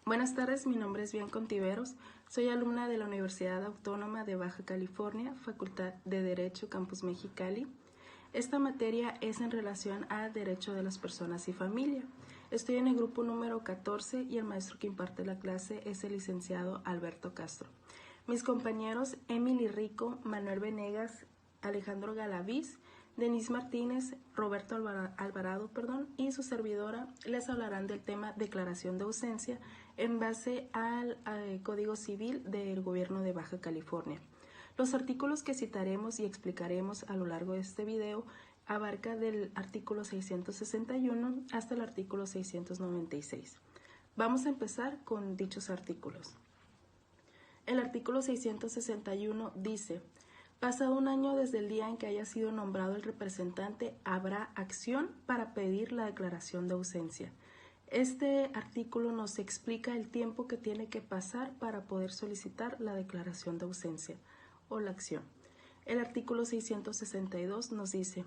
Buenas tardes, mi nombre es Bianca Ontiveros, soy alumna de la Universidad Autónoma de Baja California, Facultad de Derecho, Campus Mexicali. Esta materia es en relación a Derecho de las Personas y Familia. Estoy en el grupo número 14 y el maestro que imparte la clase es el licenciado Alberto Castro. Mis compañeros Emily Rico, Manuel Venegas, Alejandro Galaviz, Denise Martínez, Roberto Alvarado y su servidora les hablarán del tema declaración de ausencia en base al Código Civil del Gobierno de Baja California. Los artículos que citaremos y explicaremos a lo largo de este video abarca del artículo 661 hasta el artículo 696. Vamos a empezar con dichos artículos. El artículo 661 dice: pasado un año desde el día en que haya sido nombrado el representante, habrá acción para pedir la declaración de ausencia. Este artículo nos explica el tiempo que tiene que pasar para poder solicitar la declaración de ausencia o la acción. El artículo 662 nos dice: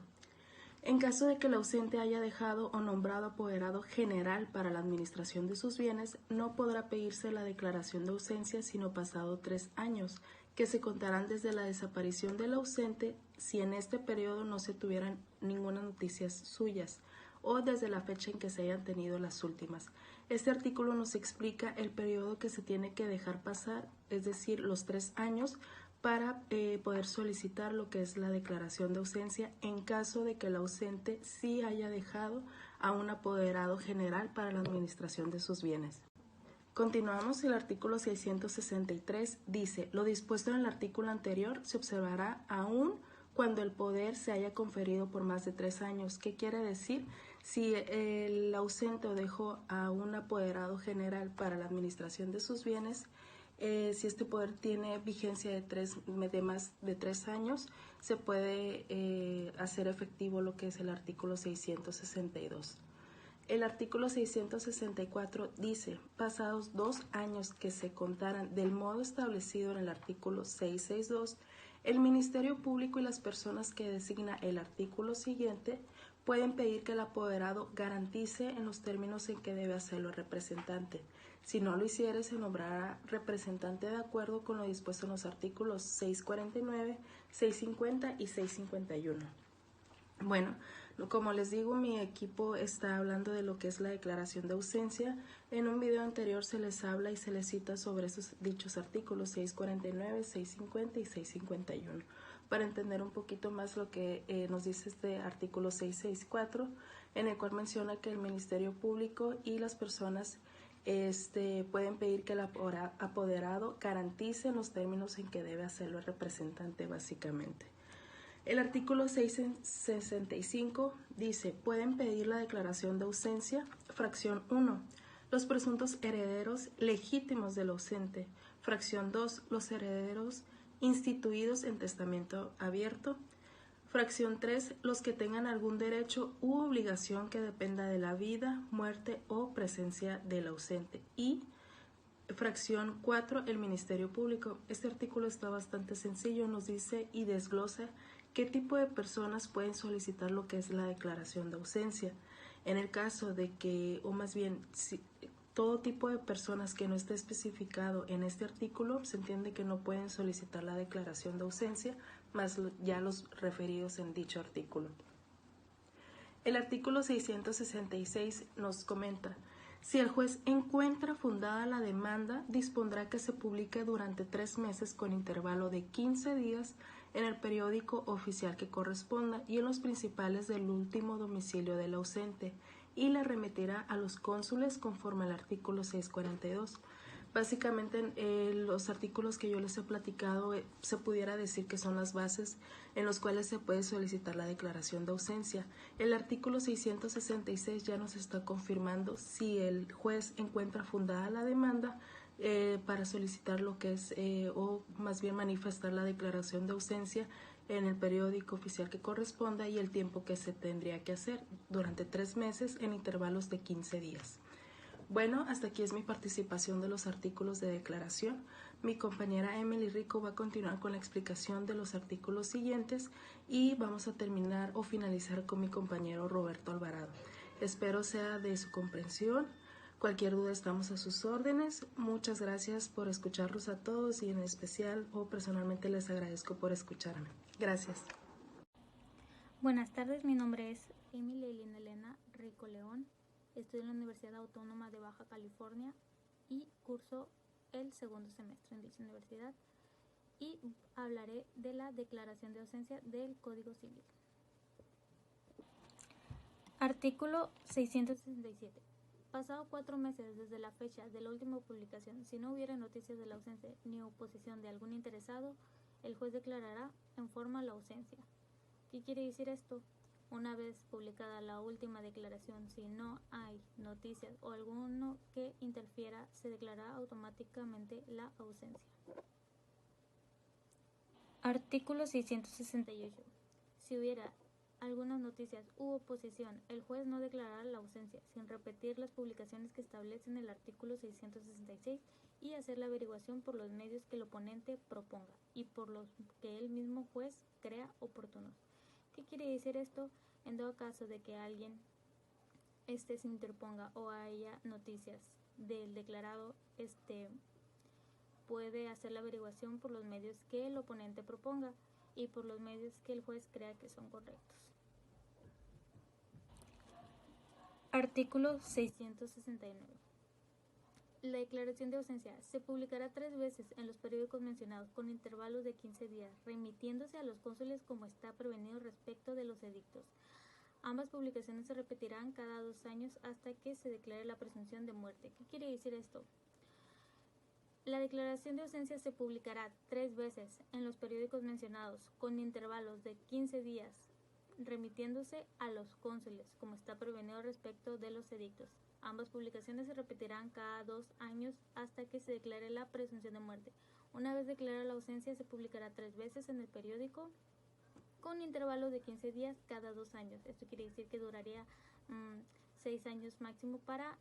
en caso de que el ausente haya dejado o nombrado apoderado general para la administración de sus bienes, no podrá pedirse la declaración de ausencia sino pasado 3 años, que se contarán desde la desaparición del ausente si en este periodo no se tuvieran ninguna noticias suyas o desde la fecha en que se hayan tenido las últimas. Este artículo nos explica el periodo que se tiene que dejar pasar, es decir, los 3 años, para poder solicitar lo que es la declaración de ausencia en caso de que el ausente sí haya dejado a un apoderado general para la administración de sus bienes. Continuamos. El artículo 663 dice: lo dispuesto en el artículo anterior se observará aún cuando el poder se haya conferido por más de 3 años. ¿Qué quiere decir? Si el ausente dejó a un apoderado general para la administración de sus bienes, si este poder tiene vigencia de más de 3 años, se puede hacer efectivo lo que es el artículo 662. El artículo 664 dice: pasados 2 años que se contaran del modo establecido en el artículo 662, el Ministerio Público y las personas que designa el artículo siguiente pueden pedir que el apoderado garantice en los términos en que debe hacerlo el representante. Si no lo hiciere, se nombrará representante de acuerdo con lo dispuesto en los artículos 649, 650 y 651. Bueno, como les digo, mi equipo está hablando de lo que es la declaración de ausencia. En un video anterior se les habla y se les cita sobre esos dichos artículos 649, 650 y 651. Para entender un poquito más lo que nos dice este artículo 664, en el cual menciona que el Ministerio Público y las personas pueden pedir que el apoderado garantice en los términos en que debe hacerlo el representante, básicamente. El artículo 665 dice: pueden pedir la declaración de ausencia. Fracción 1. Los presuntos herederos legítimos del ausente. Fracción 2. Los herederos instituidos en testamento abierto. Fracción 3. Los que tengan algún derecho u obligación que dependa de la vida, muerte o presencia del ausente. Y fracción 4. El Ministerio Público. Este artículo está bastante sencillo, nos dice y desglosa qué tipo de personas pueden solicitar lo que es la declaración de ausencia. En el caso de que, o más bien, todo tipo de personas que no esté especificado en este artículo, se entiende que no pueden solicitar la declaración de ausencia, más ya los referidos en dicho artículo. El artículo 666 nos comenta: si el juez encuentra fundada la demanda, dispondrá que se publique durante 3 meses con intervalo de 15 días en el periódico oficial que corresponda y en los principales del último domicilio del ausente, y la remitirá a los cónsules conforme al artículo 642. Básicamente, los artículos que yo les he platicado se pudiera decir que son las bases en los cuales se puede solicitar la declaración de ausencia. El artículo 666 ya nos está confirmando si el juez encuentra fundada la demanda para solicitar lo que es, o más bien manifestar la declaración de ausencia en el periódico oficial que corresponda, y el tiempo que se tendría que hacer durante 3 meses en intervalos de 15 días. Bueno, hasta aquí es mi participación de los artículos de declaración. Mi compañera Emily Rico va a continuar con la explicación de los artículos siguientes y vamos a terminar o finalizar con mi compañero Roberto Alvarado. Espero sea de su comprensión. Cualquier duda estamos a sus órdenes. Muchas gracias por escucharlos a todos y en especial o personalmente les agradezco por escucharme. Gracias. Buenas tardes, mi nombre es Emily Elena Rico León. Estudio en la Universidad Autónoma de Baja California y curso el segundo semestre en dicha universidad y hablaré de la declaración de ausencia del Código Civil. Artículo 667. Pasado 4 meses desde la fecha de la última publicación, si no hubiera noticias de la ausencia ni oposición de algún interesado, el juez declarará en forma la ausencia. ¿Qué quiere decir esto? Una vez publicada la última declaración, si no hay noticias o alguno que interfiera, se declarará automáticamente la ausencia. Artículo 668. Si hubiera algunas noticias u oposición, el juez no declarará la ausencia, sin repetir las publicaciones que establecen el artículo 666 y hacer la averiguación por los medios que el oponente proponga y por los que el mismo juez crea oportunos. ¿Qué quiere decir esto? En todo caso de que alguien se interponga o haya noticias del declarado, puede hacer la averiguación por los medios que el oponente proponga y por los medios que el juez crea que son correctos. Artículo 669. La declaración de ausencia se publicará 3 veces en los periódicos mencionados con intervalos de 15 días, remitiéndose a los cónsules como está prevenido respecto de los edictos. Ambas publicaciones se repetirán cada 2 años hasta que se declare la presunción de muerte. ¿Qué quiere decir esto? La declaración de ausencia se publicará 3 veces en los periódicos mencionados con intervalos de 15 días, remitiéndose a los cónsules, como está prevenido respecto de los edictos. Ambas publicaciones se repetirán cada 2 años hasta que se declare la presunción de muerte. Una vez declarada la ausencia, se publicará 3 veces en el periódico con intervalos de 15 días cada 2 años. Esto quiere decir que duraría 6 años máximo para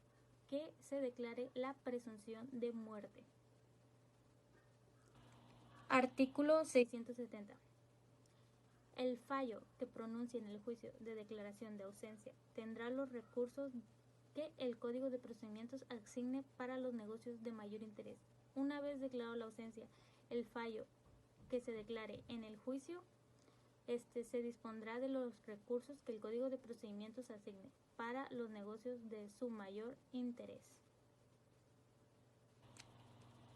que se declare la presunción de muerte. Artículo 670. El fallo que pronuncie en el juicio de declaración de ausencia tendrá los recursos que el Código de Procedimientos asigne para los negocios de mayor interés. Una vez declarada la ausencia, el fallo que se declare en el juicio se dispondrá de los recursos que el Código de Procedimientos asigne para los negocios de su mayor interés.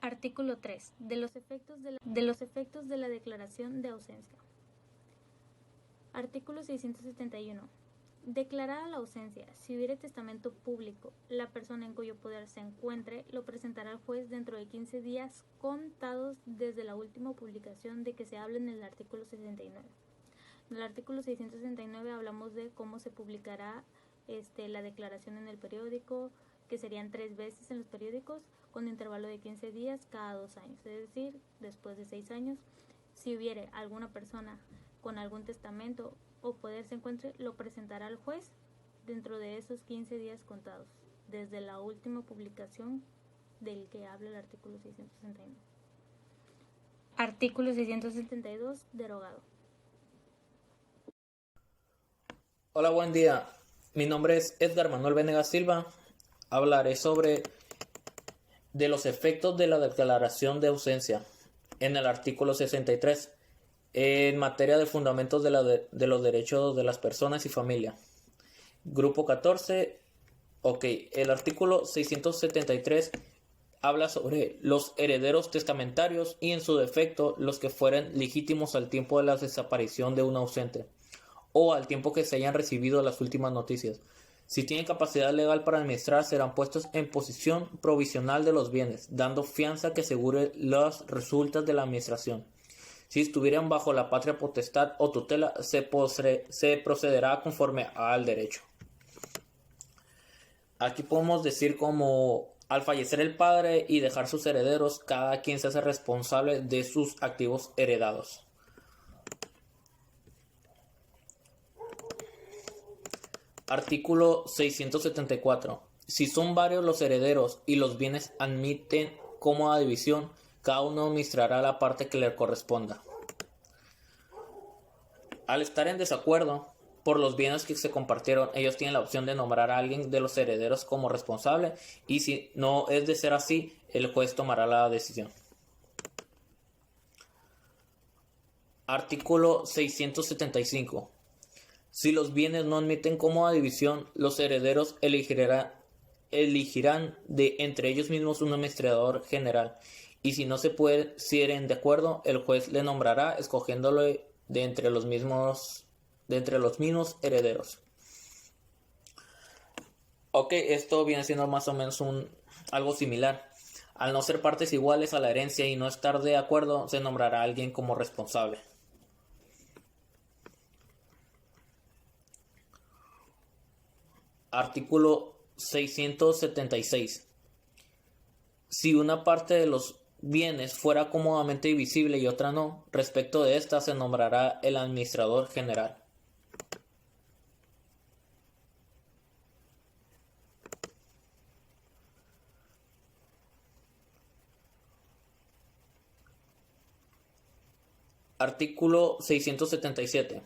Artículo 3. De los efectos de la declaración de ausencia. Artículo 671. Declarada la ausencia, si hubiere testamento público, la persona en cuyo poder se encuentre lo presentará al juez dentro de 15 días contados desde la última publicación de que se habla en el artículo 69. En el artículo 669 hablamos de cómo se publicará la declaración en el periódico, que serían 3 veces en los periódicos con intervalo de 15 días cada 2 años, es decir, después de 6 años, si hubiere alguna persona con algún testamento o poder se encuentre, lo presentará al juez dentro de esos 15 días contados, desde la última publicación del que habla el artículo 669. Artículo 672, derogado. Hola, buen día. Mi nombre es Edgar Manuel Venegas Silva. Hablaré sobre de los efectos de la declaración de ausencia en el artículo 63 en materia de fundamentos de los derechos de las personas y familia. Grupo 14. El artículo 673 habla sobre los herederos testamentarios y en su defecto los que fueren legítimos al tiempo de la desaparición de un ausente o al tiempo que se hayan recibido las últimas noticias. Si tienen capacidad legal para administrar, serán puestos en posesión provisional de los bienes, dando fianza que asegure las resultas de la administración. Si estuvieran bajo la patria potestad o tutela, se procederá conforme al derecho. Aquí podemos decir como al fallecer el padre y dejar sus herederos, cada quien se hace responsable de sus activos heredados. Artículo 674. Si son varios los herederos y los bienes admiten cómoda división, cada uno administrará la parte que le corresponda. Al estar en desacuerdo, por los bienes que se compartieron, ellos tienen la opción de nombrar a alguien de los herederos como responsable, y si no es de ser así, el juez tomará la decisión. Artículo 675. Si los bienes no admiten cómoda división, los herederos elegirán de entre ellos mismos un administrador general, y si no se pusieren de acuerdo, el juez le nombrará escogiéndolo de entre los mismos herederos. Ok, esto viene siendo más o menos algo similar. Al no ser partes iguales a la herencia y no estar de acuerdo, se nombrará a alguien como responsable. Artículo 676. Si una parte de los bienes fuera cómodamente divisible y otra no, respecto de esta se nombrará el administrador general. Artículo 677.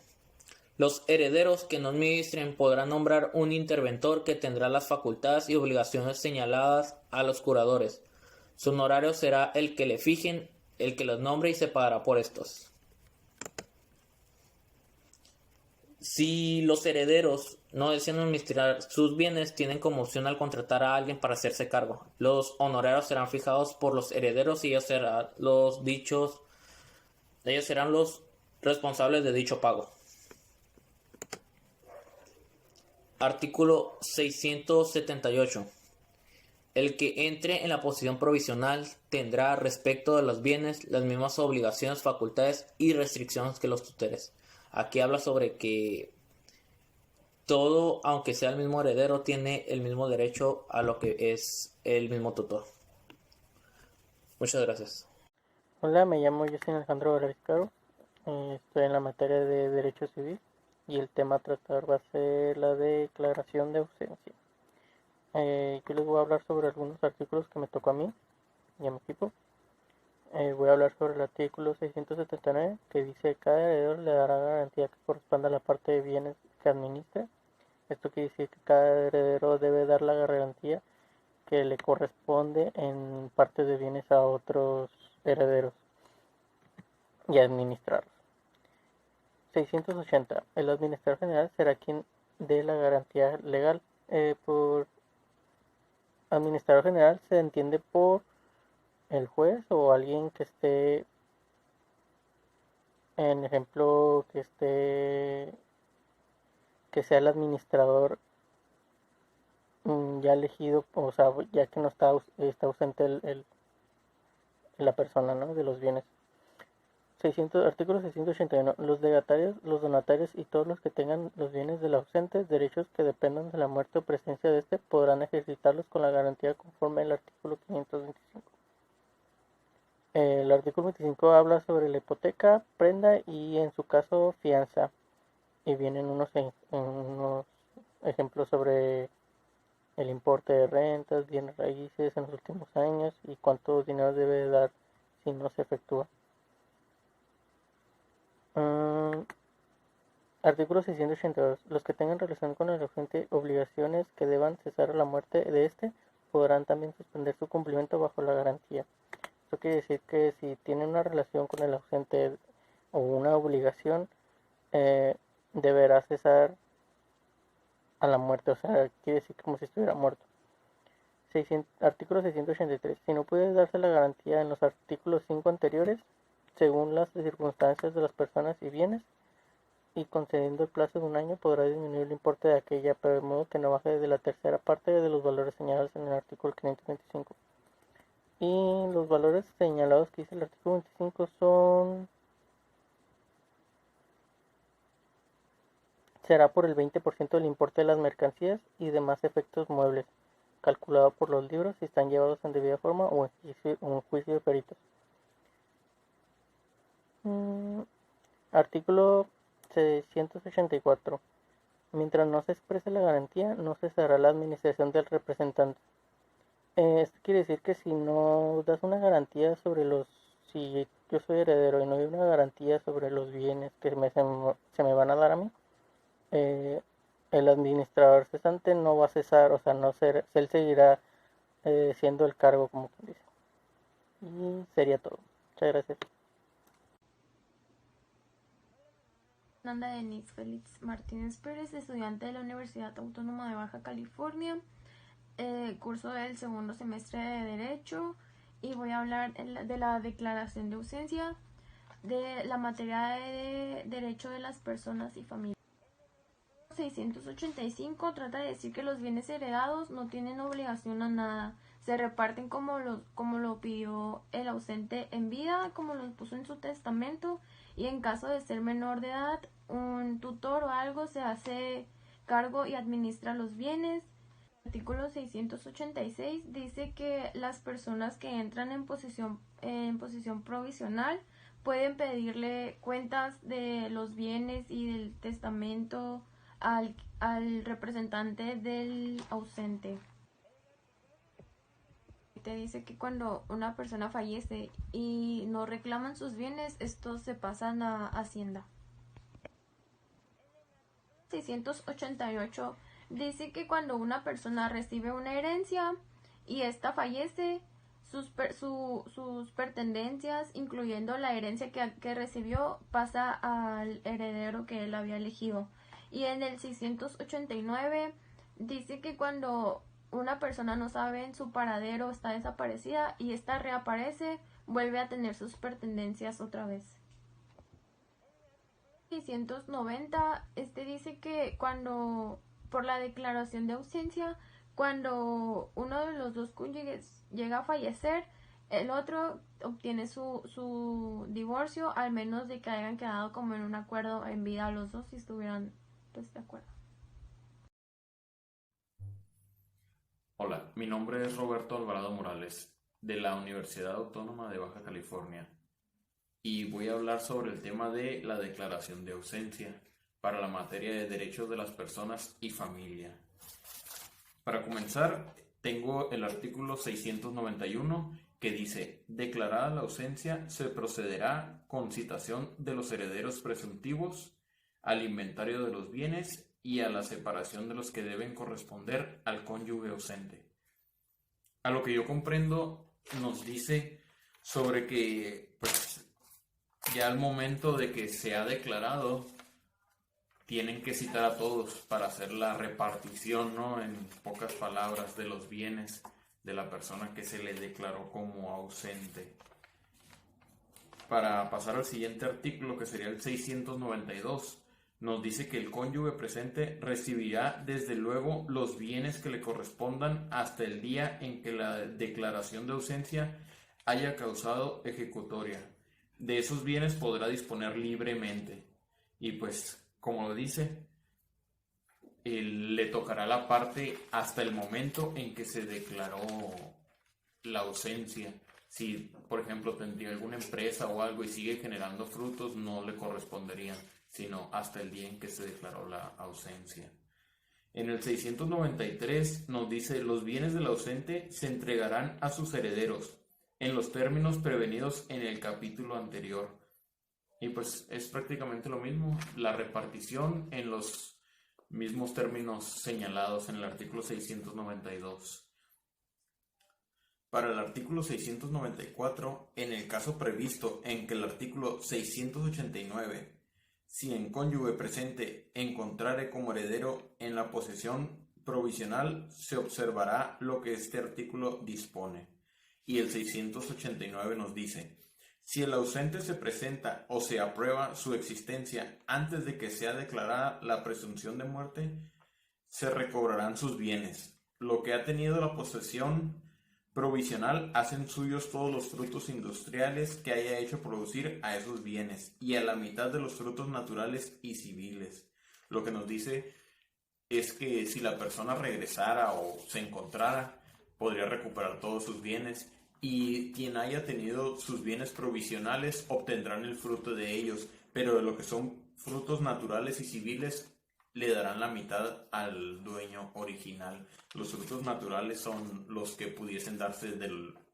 Los herederos que no administren podrán nombrar un interventor que tendrá las facultades y obligaciones señaladas a los curadores. Su honorario será el que le fijen, el que los nombre, y se pagará por estos. Si los herederos no desean administrar sus bienes, tienen como opción al contratar a alguien para hacerse cargo. Los honorarios serán fijados por los herederos y ellos serán los responsables de dicho pago. Artículo 678. El que entre en la posición provisional tendrá respecto de los bienes las mismas obligaciones, facultades y restricciones que los tutores. Aquí habla sobre que todo, aunque sea el mismo heredero, tiene el mismo derecho a lo que es el mismo tutor. Muchas gracias. Hola, me llamo Justin Alejandro Caro. Estoy en la materia de Derecho Civil y el tema a tratar va a ser la declaración de ausencia. Yo les voy a hablar sobre algunos artículos que me tocó a mí y a mi equipo. Voy a hablar sobre el artículo 679, que dice que cada heredero le dará garantía que corresponda a la parte de bienes que administre. Esto quiere decir que cada heredero debe dar la garantía que le corresponde en parte de bienes a otros herederos y administrarlos. 680. El administrador general será quien dé la garantía legal. Por administrador general se entiende por el juez o alguien que esté, en ejemplo, que sea el administrador ya elegido, o sea, ya que no está ausente la persona, ¿no?, de los bienes. Artículo 681. Los legatarios, los donatarios y todos los que tengan los bienes del ausente, derechos que dependan de la muerte o presencia de éste, podrán ejercitarlos con la garantía conforme al artículo 525. El artículo 25 habla sobre la hipoteca, prenda y, en su caso, fianza. Y vienen unos ejemplos sobre el importe de rentas, bienes raíces en los últimos años y cuánto dinero debe dar si no se efectúa. Artículo 682. Los que tengan relación con el ausente, obligaciones que deban cesar a la muerte de éste, podrán también suspender su cumplimiento bajo la garantía. Esto quiere decir que si tienen una relación con el ausente o una obligación, deberá cesar a la muerte, o sea, quiere decir como si estuviera muerto. Artículo 683. Si no puede darse la garantía en los artículos 5 anteriores, según las circunstancias de las personas y bienes, y concediendo el plazo de un año, podrá disminuir el importe de aquella, pero de modo que no baje de la tercera parte de los valores señalados en el artículo 525. Y los valores señalados que dice el artículo 25 será por el 20% del importe de las mercancías y demás efectos muebles, calculado por los libros si están llevados en debida forma o en juicio de peritos. Artículo 684. Mientras no se exprese la garantía, no cesará la administración del representante. Esto quiere decir que si no das una garantía si yo soy heredero y no hay una garantía sobre los bienes que se me van a dar a mí, el administrador cesante no va a cesar, o sea, él seguirá siendo el cargo, como quien dice. Y sería todo. Muchas gracias. Nanda Denise Félix Martínez Pérez, estudiante de la Universidad Autónoma de Baja California, curso del segundo semestre de Derecho, y voy a hablar de la declaración de ausencia de la materia de Derecho de las Personas y Familias. 685 trata de decir que los bienes heredados no tienen obligación a nada, se reparten como lo pidió el ausente en vida, como lo puso en su testamento, y en caso de ser menor de edad, un tutor o algo se hace cargo y administra los bienes. El artículo 686 dice que las personas que entran en posición provisional pueden pedirle cuentas de los bienes y del testamento al representante del ausente. Te dice que cuando una persona fallece y no reclaman sus bienes, estos se pasan a Hacienda. 688 dice que cuando una persona recibe una herencia y ésta fallece, sus pertenencias, incluyendo la herencia que recibió, pasa al heredero que él había elegido. Y en el 689 dice que cuando una persona no sabe en su paradero, está desaparecida y esta reaparece, vuelve a tener sus pertenencias otra vez. 690 dice que cuando, por la declaración de ausencia, cuando uno de los dos cónyuges llega a fallecer, el otro obtiene su divorcio, al menos de que hayan quedado como en un acuerdo en vida los dos, si estuvieran de acuerdo. Hola, mi nombre es Roberto Alvarado Morales, de la Universidad Autónoma de Baja California, y voy a hablar sobre el tema de la declaración de ausencia para la materia de derechos de las personas y familia. Para comenzar, tengo el artículo 691 que dice: declarada la ausencia, se procederá con citación de los herederos presuntivos al inventario de los bienes y a la separación de los que deben corresponder al cónyuge ausente. A lo que yo comprendo, nos dice sobre que pues ya al momento de que se ha declarado, tienen que citar a todos para hacer la repartición, ¿no? En pocas palabras, de los bienes de la persona que se le declaró como ausente. Para pasar al siguiente artículo, que sería el 692, nos dice que el cónyuge presente recibirá desde luego los bienes que le correspondan hasta el día en que la declaración de ausencia haya causado ejecutoria. De esos bienes podrá disponer libremente. Y pues, como lo dice, le tocará la parte hasta el momento en que se declaró la ausencia. Si, por ejemplo, tendría alguna empresa o algo y sigue generando frutos, no le corresponderían, sino hasta el día en que se declaró la ausencia. En el 693 nos dice: los bienes del ausente se entregarán a sus herederos en los términos prevenidos en el capítulo anterior. Y pues es prácticamente lo mismo, la repartición en los mismos términos señalados en el artículo 692. Para el artículo 694, en el caso previsto en que el artículo 689, si en cónyuge presente encontrare como heredero en la posesión provisional, se observará lo que este artículo dispone. Y el 689 nos dice: si el ausente se presenta o se aprueba su existencia antes de que sea declarada la presunción de muerte, se recobrarán sus bienes. Lo que ha tenido la posesión provisional hacen suyos todos los frutos industriales que haya hecho producir a esos bienes, y a la mitad de los frutos naturales y civiles. Lo que nos dice es que si la persona regresara o se encontrara, podría recuperar todos sus bienes, y quien haya tenido sus bienes provisionales obtendrán el fruto de ellos, pero de lo que son frutos naturales y civiles le darán la mitad al dueño original. Los frutos naturales son los que pudiesen darse de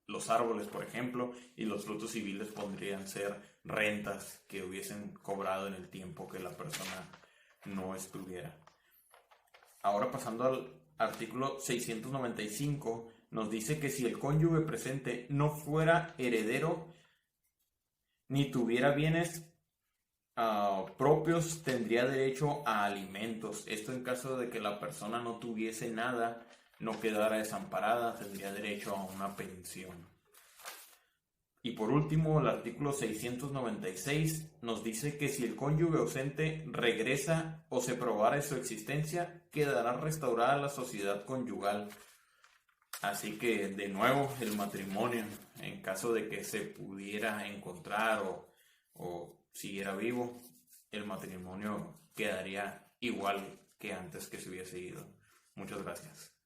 los árboles, por ejemplo, y los frutos civiles podrían ser rentas que hubiesen cobrado en el tiempo que la persona no estuviera. Ahora pasando al artículo 695, nos dice que si el cónyuge presente no fuera heredero ni tuviera bienes propios, tendría derecho a alimentos. Esto en caso de que la persona no tuviese nada, no quedara desamparada, tendría derecho a una pensión. Y por último, el artículo 696 nos dice que si el cónyuge ausente regresa o se probara su existencia, quedará restaurada la sociedad conyugal. Así que, de nuevo, el matrimonio, en caso de que se pudiera encontrar o siguiera vivo, el matrimonio quedaría igual que antes que se hubiese ido. Muchas gracias.